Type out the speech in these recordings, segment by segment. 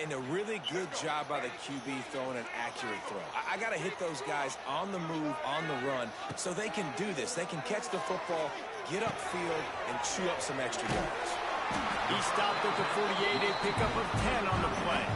and a really good job by the QB throwing an accurate throw. I got to hit those guys on the move, on the run, so they can do this. They can catch the football, get upfield, and chew up some extra yards. He stopped at the 48, a pickup of 10 on the play.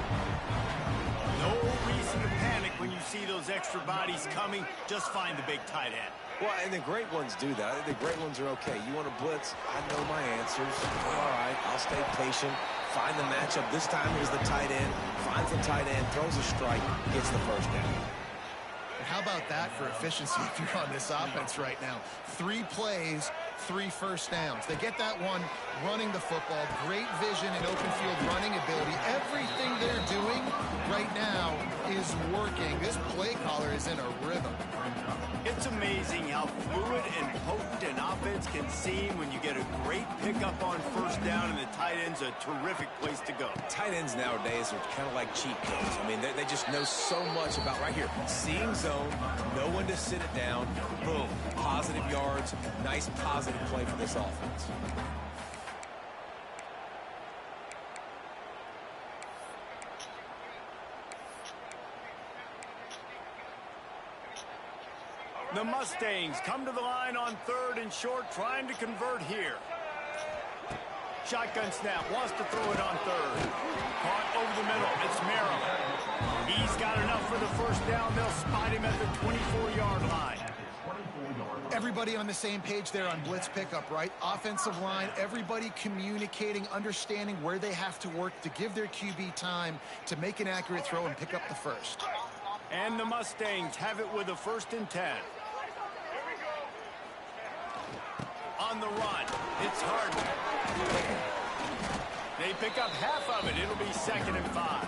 No reason to panic when you see those extra bodies coming. Just find the big tight end. Well, and the great ones do that. The great ones are okay. You want to blitz? I know my answers. All right, I'll stay patient. Find the matchup. This time it was the tight end. Finds the tight end, throws a strike, gets the first down. How about that for efficiency if you're on this offense right now? 3 plays, 3 first downs. They get that one running the football. Great vision and open field running ability. Everything they're doing right now is working. This play caller is in a rhythm. It's amazing how fluid and potent an offense can seem when you get a great pickup on first down, and the tight end's a terrific place to go. Tight ends nowadays are kind of like cheat codes. I mean, they just know so much about right here. Seeing zone, know when to sit it down, boom, positive yards, nice positive play for this offense. The Mustangs come to the line on 3rd and short, trying to convert here. Shotgun snap, wants to throw it on 3rd. Caught over the middle, it's Merrill. He's got enough for the first down. They'll spot him at the 24-yard line. Everybody on the same page there on blitz pickup, right? Offensive line, everybody communicating, understanding where they have to work to give their QB time to make an accurate throw and pick up the first. And the Mustangs have it with a 1st and 10. On the run, it's Harden. They pick up half of it. It'll be 2nd and 5.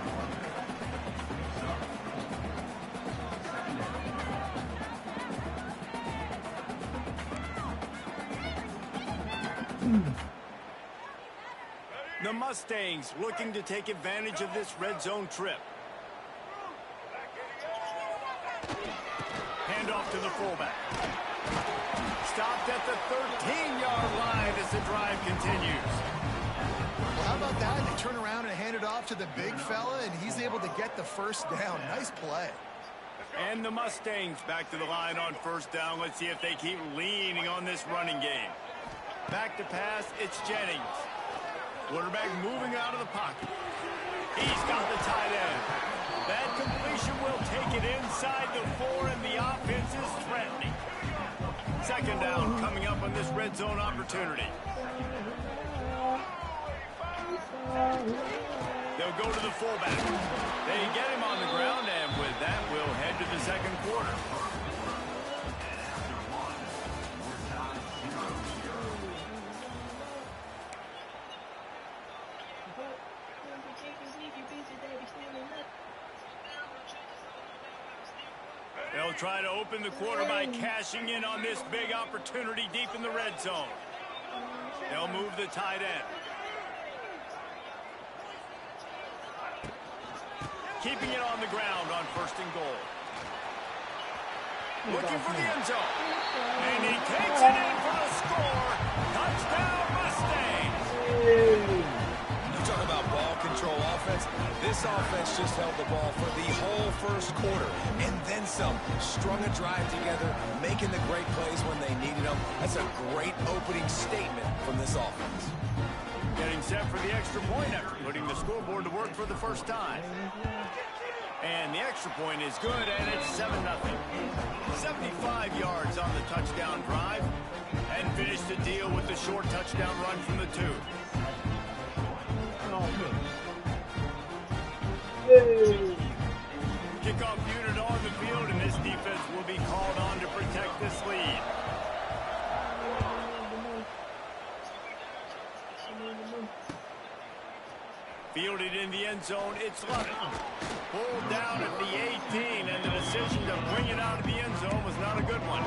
The Mustangs looking to take advantage of this red zone trip. Handoff to the fullback. Stopped at the 13-yard line as the drive continues. Well, how about that? They turn around and hand it off to the big fella, and he's able to get the first down. Nice play. And the Mustangs back to the line on first down. Let's see if they keep leaning on this running game. Back to pass, it's Jennings. Quarterback moving out of the pocket. He's got the tight end. That completion will take it inside the 4, and the offense is threatening. 2nd down coming up on this red zone opportunity. They'll go to the fullback. They get him on the ground, and with that, we'll head to the 2nd quarter. They'll try to open the quarter by cashing in on this big opportunity deep in the red zone. They'll move the tight end. Keeping it on the ground on 1st and goal. Looking for the end zone. And he takes it in for the score. Touchdown, Mustangs. You talk about ball control offense. This offense just held the ball for the whole 1st quarter and then some. Strung a drive together, making the great plays when they needed them. That's a great opening statement from this offense. Getting set for the extra point after putting the scoreboard to work for the first time. And the extra point is good, and it's 7-0. 75 yards on the touchdown drive, and finish the deal with the short touchdown run from the 2. Kickoff unit on the field, and this defense will be called on to protect this lead. Fielded in the end zone, it's Lovett. Pulled down at the 18, and the decision to bring it out of the end zone was not a good one.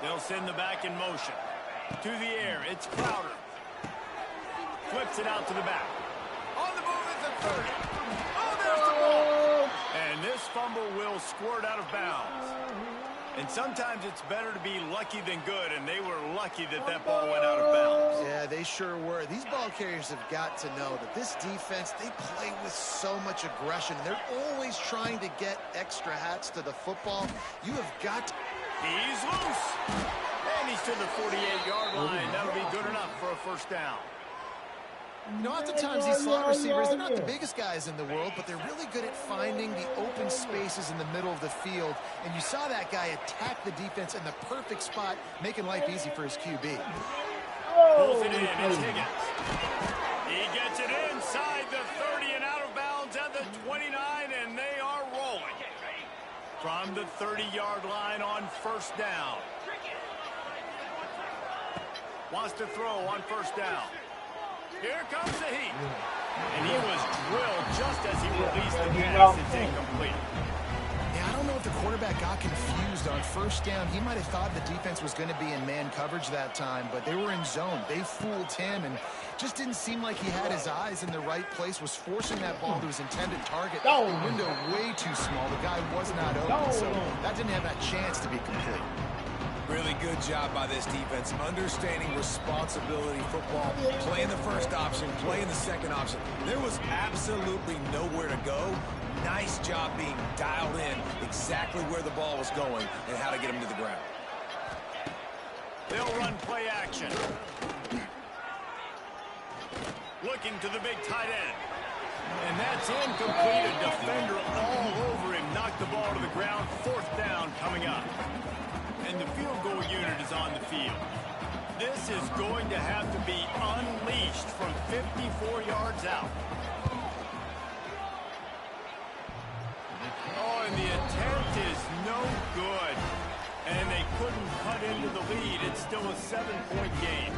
They'll send the back in motion. To the air, it's Crowder. Flips it out to the back. On the move at the 30. Oh, there's the ball. And this fumble will squirt out of bounds. And sometimes it's better to be lucky than good, and they were lucky that that ball went out of bounds. Yeah, they sure were. These ball carriers have got to know that this defense, they play with so much aggression. They're always trying to get extra hats to the football. You have got to... He's loose. And he's to the 48-yard line. That'll be good enough for a first down. You know, oftentimes these slot receivers, they're not the biggest guys in the world, but they're really good at finding the open spaces in the middle of the field. And you saw that guy attack the defense in the perfect spot, making life easy for his QB. Pulls it in. It's Higgins. He gets it inside the 30 and out of bounds at the 29, and they are rolling. From the 30-yard line on first down. Wants to throw on first down. Here comes the heat. And he was drilled just as he released the pass. It's incomplete. Yeah, I don't know if the quarterback got confused on first down. He might have thought the defense was going to be in man coverage that time, but they were in zone. They fooled him and just didn't seem like he had his eyes in the right place, was forcing that ball to his intended target. The window way too small. The guy was not open, so that didn't have that chance to be complete. Really good job by this defense, understanding responsibility football, playing the first option, playing the second option. There was absolutely nowhere to go. Nice job being dialed in exactly where the ball was going and how to get him to the ground. They'll run play action. Looking to the big tight end. And that's incomplete. A defender all over him. Knocked the ball to the ground. Fourth down coming up. And the field goal unit is on the field. This is going to have to be unleashed from 54 yards out. Oh, and the attempt is no good. And they couldn't cut into the lead. It's still a 7-point game.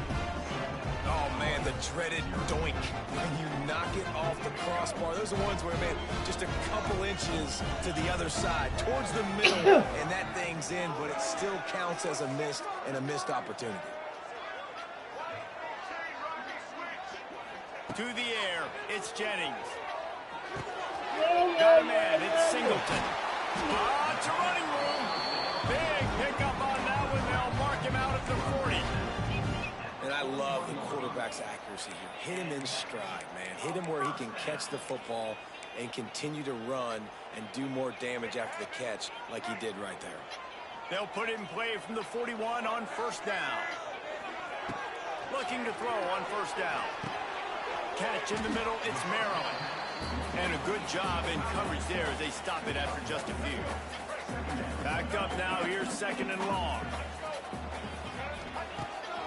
Oh, man, the dreaded doink. When you knock it off the crossbar, those are ones where, man, just a couple inches to the other side, towards the middle, and that thing's in, but it still counts as a missed opportunity. To the air, it's Jennings. Got a man, it's Singleton. It's a running room. Big pickup on that one. They'll mark him out at the 40. And I love the quarterback's accuracy here. Hit him in stride, man. Hit him where he can catch the football and continue to run and do more damage after the catch like he did right there. They'll put it in play from the 41 on first down. Looking to throw on first down. Catch in the middle, it's Maryland. And a good job in coverage there as they stop it after just a few. Back up now, here's second and long.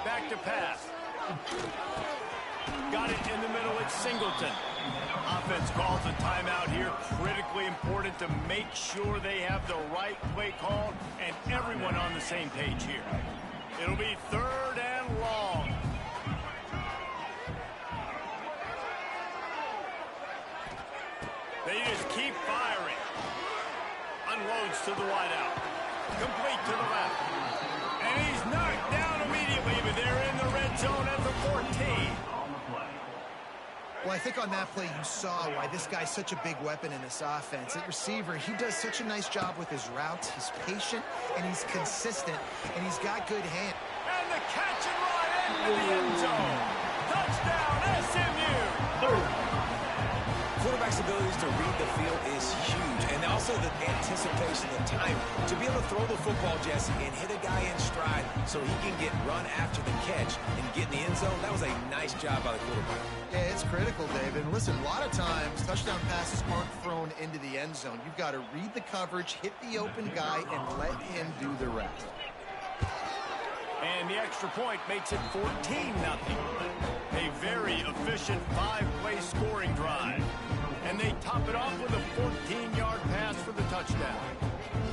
Back to pass. Got it in the middle, it's Singleton. Offense calls a timeout here. Critically important to make sure they have the right play called and everyone on the same page here. It'll be third and long. They just keep firing. Unloads to the wideout. Complete to the left. And he's knocked down immediately, but they're in the red zone at the 14. Well, I think on that play you saw why this guy's such a big weapon in this offense. At receiver, he does such a nice job with his routes. He's patient, and he's consistent, and he's got good hands. And the catch and run into the end zone. Touchdown, SMU. Quarterback's abilities to read the field is huge, and also the anticipation, the time to be able to throw the football, Jesse, and hit a guy in stride so he can get run after the catch and get in the end zone. That was a nice job by the quarterback. Yeah, it's critical, David. And listen, a lot of times touchdown passes aren't thrown into the end zone. You've got to read the coverage, hit the open guy, and let him do the rest. And the extra point makes it 14-0. A very efficient 5-play scoring drive. And they top it off with a 14-yard pass for the touchdown.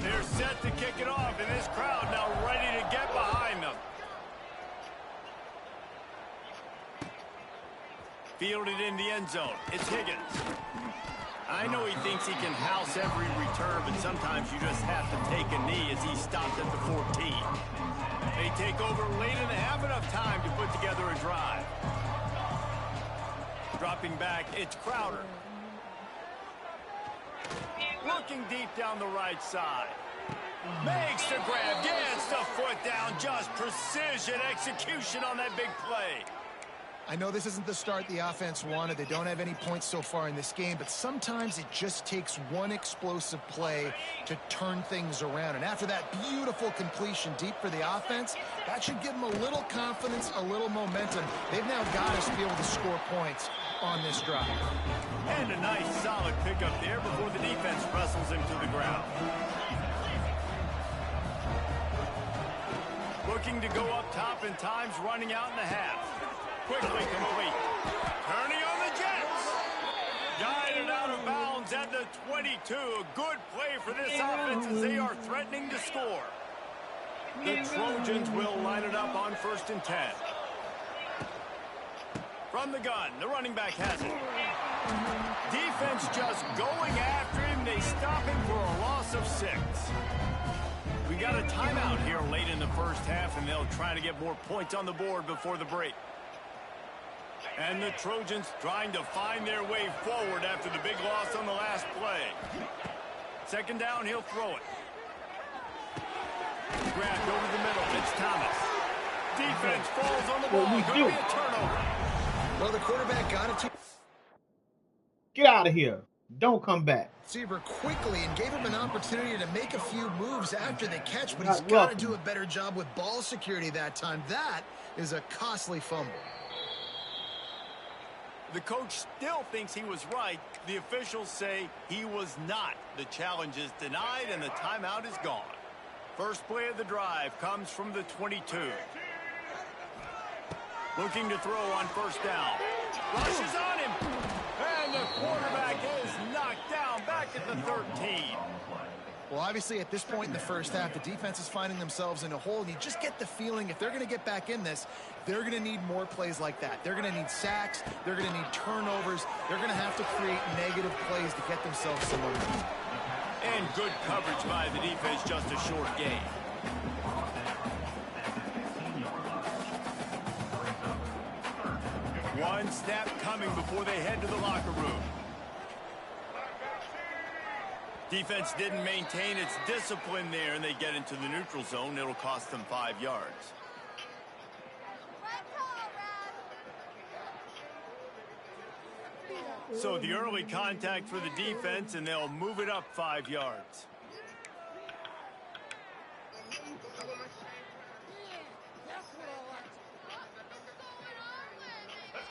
They're set to kick it off, and this crowd now ready to get behind them. Fielded in the end zone. It's Higgins. I know he thinks he can house every return, but sometimes you just have to take a knee as he stopped at the 14. They take over late and they have enough time to put together a drive. Dropping back, it's Crowder. Looking deep down the right side. Makes the the grab, gets the foot down, just precision execution on that big play. I know this isn't the start the offense wanted. They don't have any points so far in this game, but sometimes it just takes one explosive play to turn things around. And after that beautiful completion deep for the offense, that should give them a little confidence, a little momentum. They've now got us to be able to score points on this drive. And a nice solid pickup there before the defense wrestles him to the ground. Looking to go up top, and time's running out in the half. Quickly complete. Turning on the Jets. Guided out of bounds at the 22. A good play for this offense as they are threatening to score. The Trojans will line it up on 1st and 10. From the gun, the running back has it. Defense just going after him. They stop him for a loss of 6. We got a timeout here late in the first half, and they'll try to get more points on the board before the break. And the Trojans trying to find their way forward after the big loss on the last play. 2nd down, he'll throw it. Grabbed over the middle. It's Thomas. Defense falls on the ball. Going to be a turnover. Well, the quarterback got it to... Get out of here. Don't come back. Receiver quickly and gave him an opportunity to make a few moves after the catch, but he's got to do a better job with ball security that time. That is a costly fumble. The coach still thinks he was right. The officials say he was not. The challenge is denied, and the timeout is gone. First play of the drive comes from the 22. Looking to throw on 1st down. Rushes on him. And the quarterback is knocked down back at the 13. Well, obviously, at this point in the first half, the defense is finding themselves in a hole, and you just get the feeling if they're going to get back in this, they're going to need more plays like that. They're going to need sacks. They're going to need turnovers. They're going to have to create negative plays to get themselves some momentum. And good coverage by the defense, just a short gain. One snap coming before they head to the locker room. Defense didn't maintain its discipline there, and they get into the neutral zone. It'll cost them 5 yards. So the early contact for the defense, and they'll move it up 5 yards.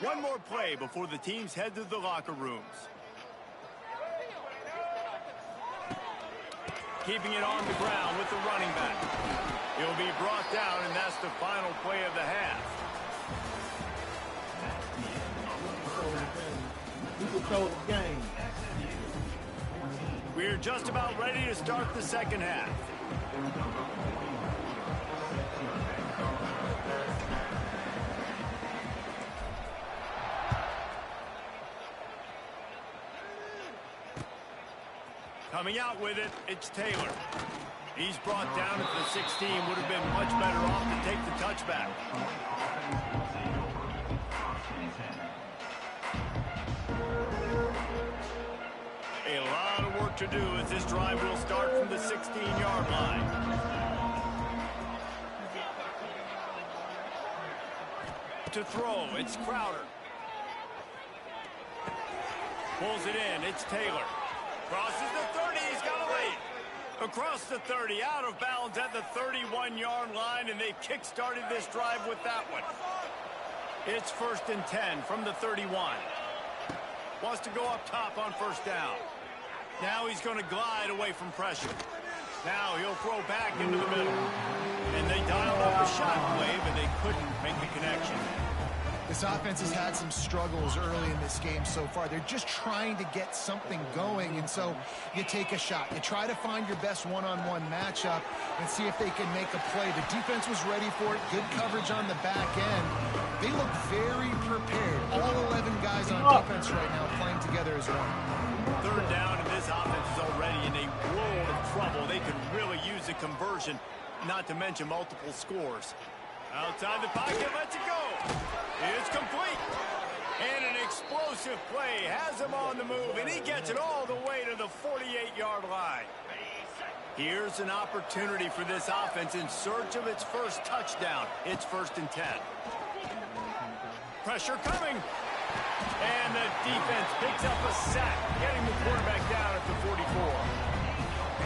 One more play before the teams head to the locker rooms. Keeping it on the ground with the running back. He'll be brought down, and that's the final play of the half. We're just about ready to start the second half. Coming out with it, it's Taylor. He's brought down at the 16. Would have been much better off to take the touchback. A lot of work to do as this drive will start from the 16-yard line. To throw, it's Crowder. Pulls it in, it's Taylor. Crosses the 30, he's got a lead. Across the 30, out of bounds at the 31-yard line, and they kick-started this drive with that one. It's 1st and 10 from the 31. Wants to go up top on 1st down. Now he's going to glide away from pressure. Now he'll throw back into the middle. And they dialed up a shot play, but they couldn't make the connection. This offense has had some struggles early in this game so far. They're just trying to get something going, and so you take a shot. You try to find your best one-on-one matchup and see if they can make a play. The defense was ready for it. Good coverage on the back end. They look very prepared. All 11 guys on defense right now playing together as one. 3rd down, and this offense is already in a world of trouble. They could really use a conversion, not to mention multiple scores. Outside the pocket, lets it go. It's complete. And an explosive play has him on the move, and he gets it all the way to the 48-yard line. Here's an opportunity for this offense in search of its first touchdown. It's 1st and 10. Pressure coming. And the defense picks up a sack, getting the quarterback down at the 44.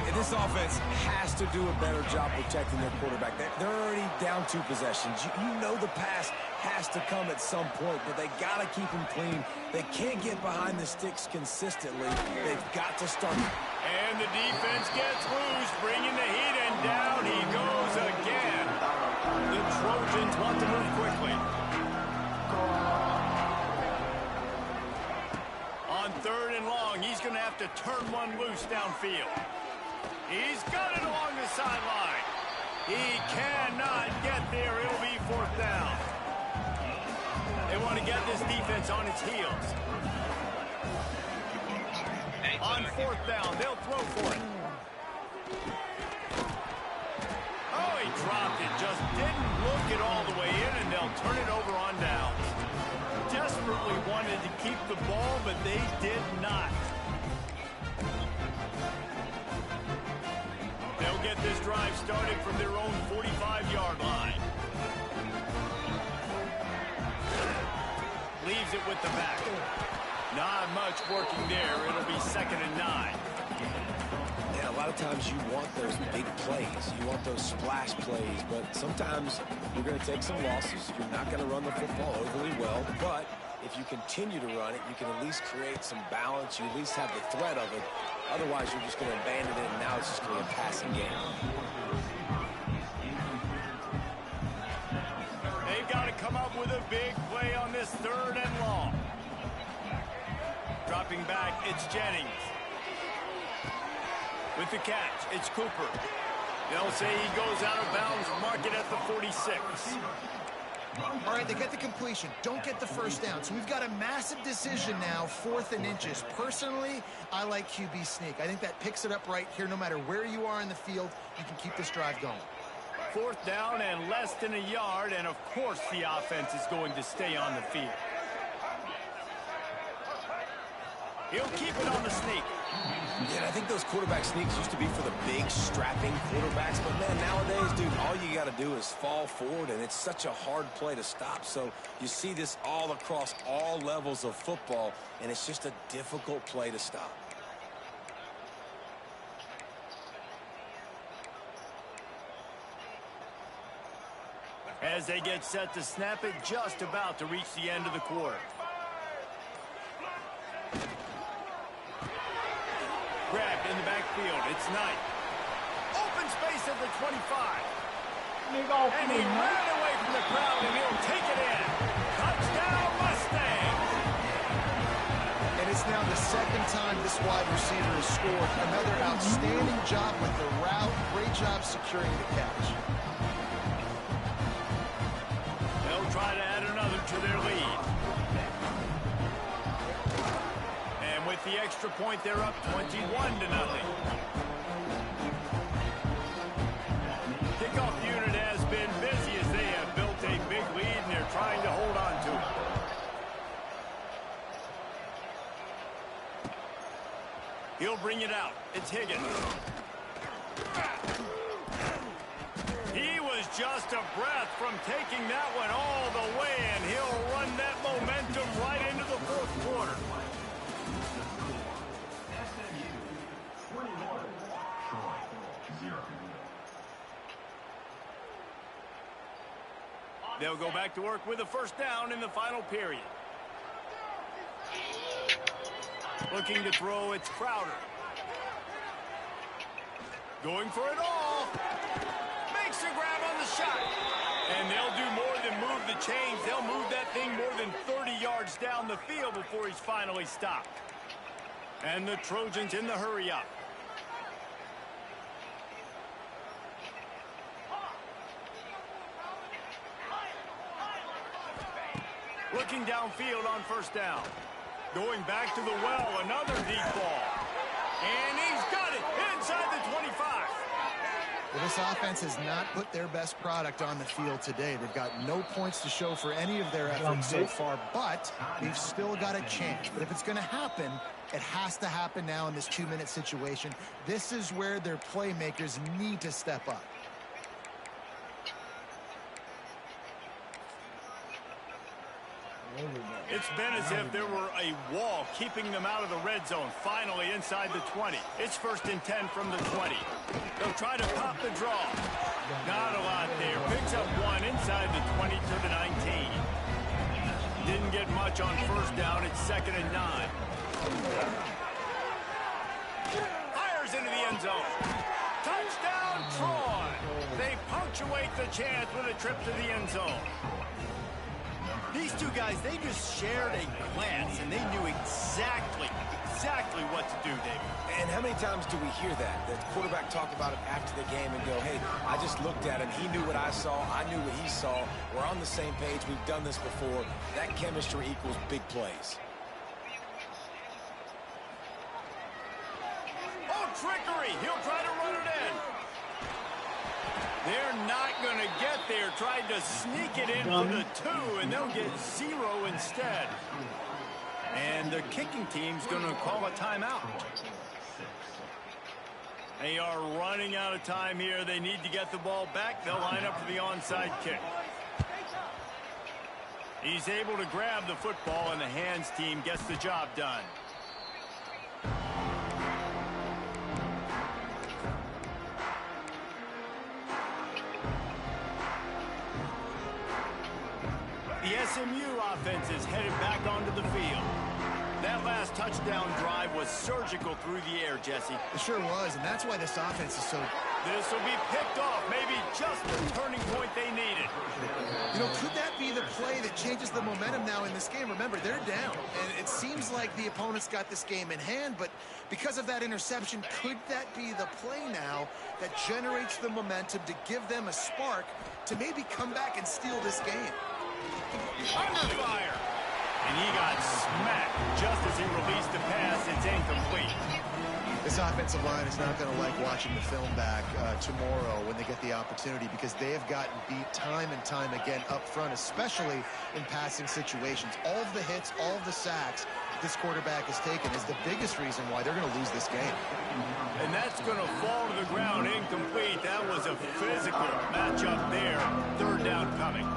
And this offense has to do a better job protecting their quarterback. They're already down 2 possessions. You know the pass has to come at some point, but they got to keep him clean. They can't get behind the sticks consistently. They've got to start. And the defense gets loose, bringing the heat, and down he goes again. The Trojans want to move quickly. On 3rd and long, he's going to have to turn one loose downfield. He's got it along the sideline. He cannot get there. It'll be 4th down. They want to get this defense on its heels. On 4th down, they'll throw for it. Oh, he dropped it. Just didn't look it all the way in, and they'll turn it over on downs. Desperately wanted to keep the ball, but they did not. They'll get this drive started from their own 45-yard line. Leaves it with the back. Not much working there. It'll be 2nd and 9. Yeah, a lot of times you want those big plays. You want those splash plays, but sometimes you're going to take some losses. You're not going to run the football overly well, but if you continue to run it, you can at least create some balance. You at least have the threat of it. Otherwise, you're just going to abandon it, and now it's just going to be a passing game. They've got to come up with a big play on this 3rd and long. Dropping back, it's Jennings. With the catch, it's Cooper. They'll say he goes out of bounds, mark it at the 46. All right, they get the completion. Don't get the 1st down. So we've got a massive decision now, 4th and inches. Personally, I like QB sneak. I think that picks it up right here. No matter where you are in the field, you can keep this drive going. 4th down and less than a yard, and of course the offense is going to stay on the field. He'll keep it on the sneak. Yeah, I think those quarterback sneaks used to be for the big, strapping quarterbacks. But, man, nowadays, dude, all you got to do is fall forward, and it's such a hard play to stop. So you see this all across all levels of football, and it's just a difficult play to stop. As they get set to snap it, just about to reach the end of the quarter. Grabbed in the backfield. It's Knight. Open space at the 25. And he ran away from the crowd, and he'll take it in. Touchdown, Mustang! And it's now the 2nd time this wide receiver has scored. Another outstanding job with the route. Great job securing the catch. They'll try to add another to their lead. And with the extra point, they're up 21-0. Kickoff unit has been busy as they have built a big lead, and they're trying to hold on to it. He'll bring it out. It's Higgins. He was just a breath from taking that one all the way, and he'll run that momentum right into the 4th quarter. They'll go back to work with a 1st down in the final period. Looking to throw, it's Crowder. Going for it all. Makes a grab on the shot. And they'll do more than move the chains. They'll move that thing more than 30 yards down the field before he's finally stopped. And the Trojans in the hurry up. Looking downfield on 1st down. Going back to the well, another deep ball. And he's got it inside the 25. Well, This offense has not put their best product on the field today. They've got no points to show for any of their efforts so far, but they've still got a chance. But if it's going to happen, it has to happen now in this 2-minute situation. This is where their playmakers need to step up. It's been as if there were a wall keeping them out of the red zone. Finally inside the 20. It's 1st and 10 from the 20. They'll try to pop the draw. Not a lot there. Picks up 1 inside the 20 to the 19. Didn't get much on 1st down. It's 2nd and 9. Fires into the end zone. Touchdown, Troy. They punctuate the chance with a trip to the end zone. These two guys, they just shared a glance, and they knew exactly what to do, David. And how many times do we hear that? The quarterback talk about it after the game and go, hey, I just looked at him. He knew what I saw. I knew what he saw. We're on the same page. We've done this before. That chemistry equals big plays. Oh, trickery. He'll try to run it in. They're not going to get there. Tried to sneak it in for the 2, and they'll get 0 instead. And the kicking team's going to call a timeout. They are running out of time here. They need to get the ball back. They'll line up for the onside kick. He's able to grab the football, and the hands team gets the job done. The SMU offense is headed back onto the field. That last touchdown drive was surgical through the air, Jesse. It sure was, and that's why this offense is so... This will be picked off, maybe just the turning point they needed. You know, could that be the play that changes the momentum now in this game? Remember, they're down, and it seems like the opponent's got this game in hand, but because of that interception, could that be the play now that generates the momentum to give them a spark to maybe come back and steal this game? Under fire. And he got smacked just as he released the pass. It's incomplete. This offensive line is not going to like watching the film back tomorrow when they get the opportunity, because they have gotten beat time and time again up front, especially in passing situations. All of the hits, all of the sacks this quarterback has taken is the biggest reason why they're going to lose this game. And that's going to fall to the ground incomplete. That was a physical matchup there. 3rd down coming.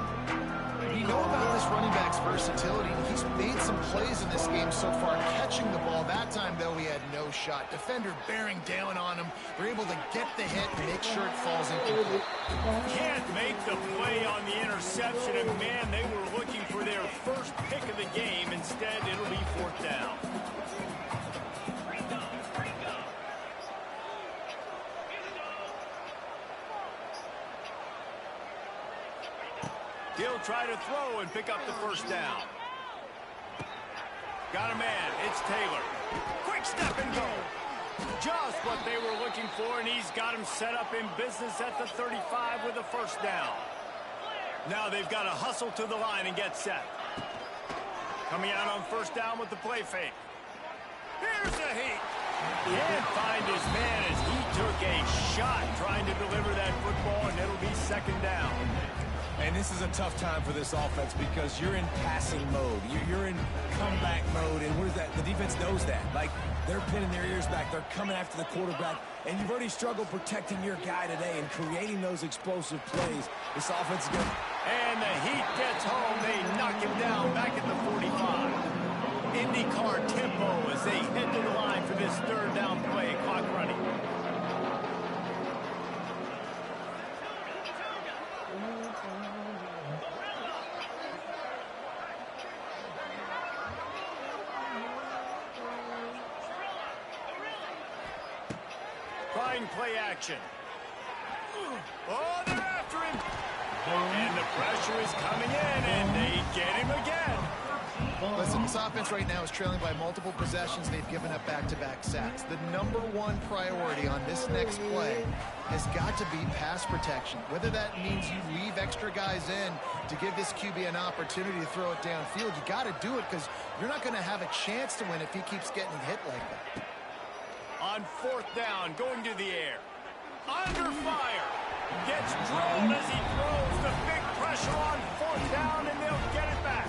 You know about this running back's versatility. He's made some plays in this game so far, catching the ball. That time, though, he had no shot. Defender bearing down on him. They're able to get the hit and make sure it falls incomplete. Can't make the play on the interception, and man, they were looking for their first pick of the game. Instead, it'll be 4th down. He'll try to throw and pick up the 1st down. Got a man. It's Taylor. Quick step and go. Just what they were looking for, and he's got him set up in business at the 35 with a 1st down. Now they've got to hustle to the line and get set. Coming out on 1st down with the play fake. Here's the heat. Can't find his man as he took a shot trying to deliver that football, and it'll be 2nd down. And this is a tough time for this offense because you're in passing mode. You're in comeback mode, and where's that? The defense knows that. Like, they're pinning their ears back. They're coming after the quarterback, and you've already struggled protecting your guy today and creating those explosive plays. This offense is going to... And the Heat gets home. They knock him down back at the 45. IndyCar tempo as they head to the line for this 3rd down play. Clock running. Trying play action. Oh, they're after him. And the pressure is coming in, and they get him again. Listen, this offense right now is trailing by multiple possessions. They've given up back-to-back sacks. The #1 priority on this next play has got to be pass protection. Whether that means you leave extra guys in to give this QB an opportunity to throw it downfield, you got to do it because you're not going to have a chance to win if he keeps getting hit like that. On 4th down, going to the air. Under fire. as he throws the big pressure on 4th down, and they'll get it back.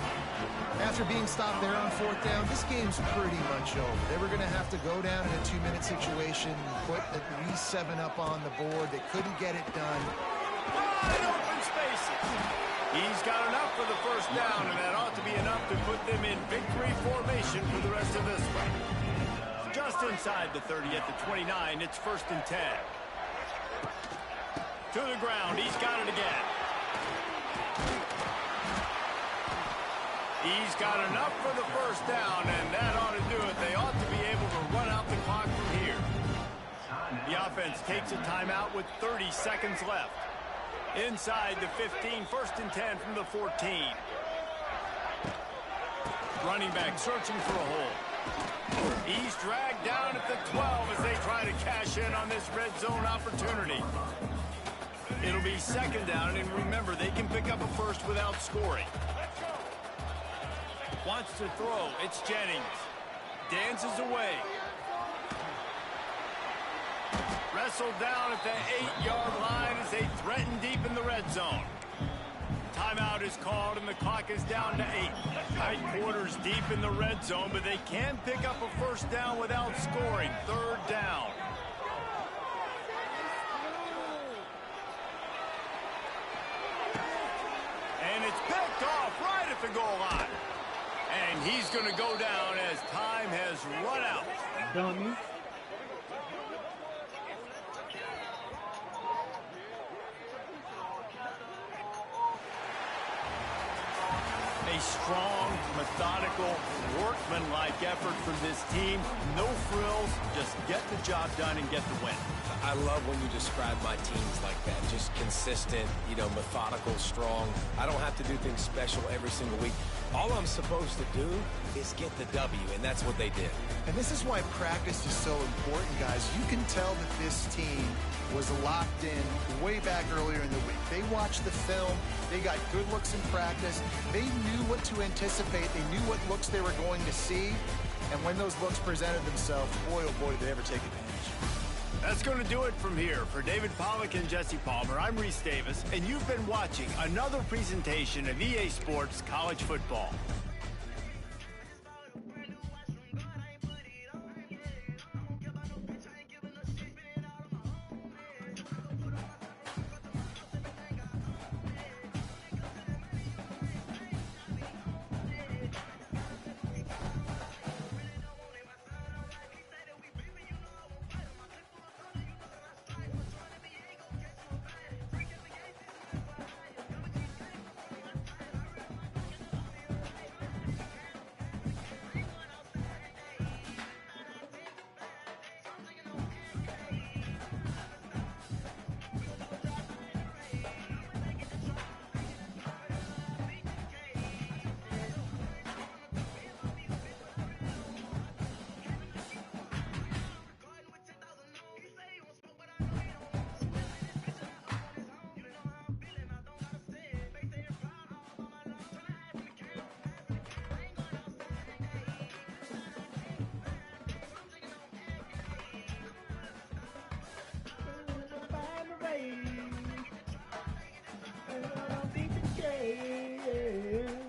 After being stopped there on 4th down, this game's pretty much over. They were going to have to go down in a 2-minute situation, put at least 7 up on the board. They couldn't get it done. Wide open spaces. He's got enough for the 1st down, and that ought to be enough to put them in victory formation for the rest of this one. Just inside the 30 at the 29, it's 1st and 10. To the ground, he's got it again. He's got enough for the 1st down, and that ought to do it. They ought to be able to run out the clock from here. The offense takes a timeout with 30 seconds left. Inside the 15, 1st and 10 from the 14. Running back searching for a hole. He's dragged down at the 12 as they try to cash in on this red zone opportunity. It'll be 2nd down, and remember, they can pick up a 1st without scoring. Wants to throw. It's Jennings. Dances away. Wrestled down at the 8-yard line as they threaten deep in the red zone. Timeout is called, and the clock is down to 8. Tight quarters deep in the red zone, but they can pick up a 1st down without scoring. 3rd down. And it's picked off right at the goal line. And he's going to go down as time has run out. Dummy. A strong, methodical, workmanlike effort from this team. No frills, just get the job done and get the win. I love when you describe my teams like that. Just consistent, methodical, strong. I don't have to do things special every single week. All I'm supposed to do is get the W, and that's what they did. And this is why practice is so important, guys. You can tell that this team was locked in way back earlier in the week. They watched the film. They got good looks in practice. They knew what to anticipate. They knew what looks they were going to see. And when those looks presented themselves, boy, oh boy, did they ever take advantage. That's going to do it from here. For David Pollack and Jesse Palmer, I'm Reese Davis, and you've been watching another presentation of EA Sports College Football.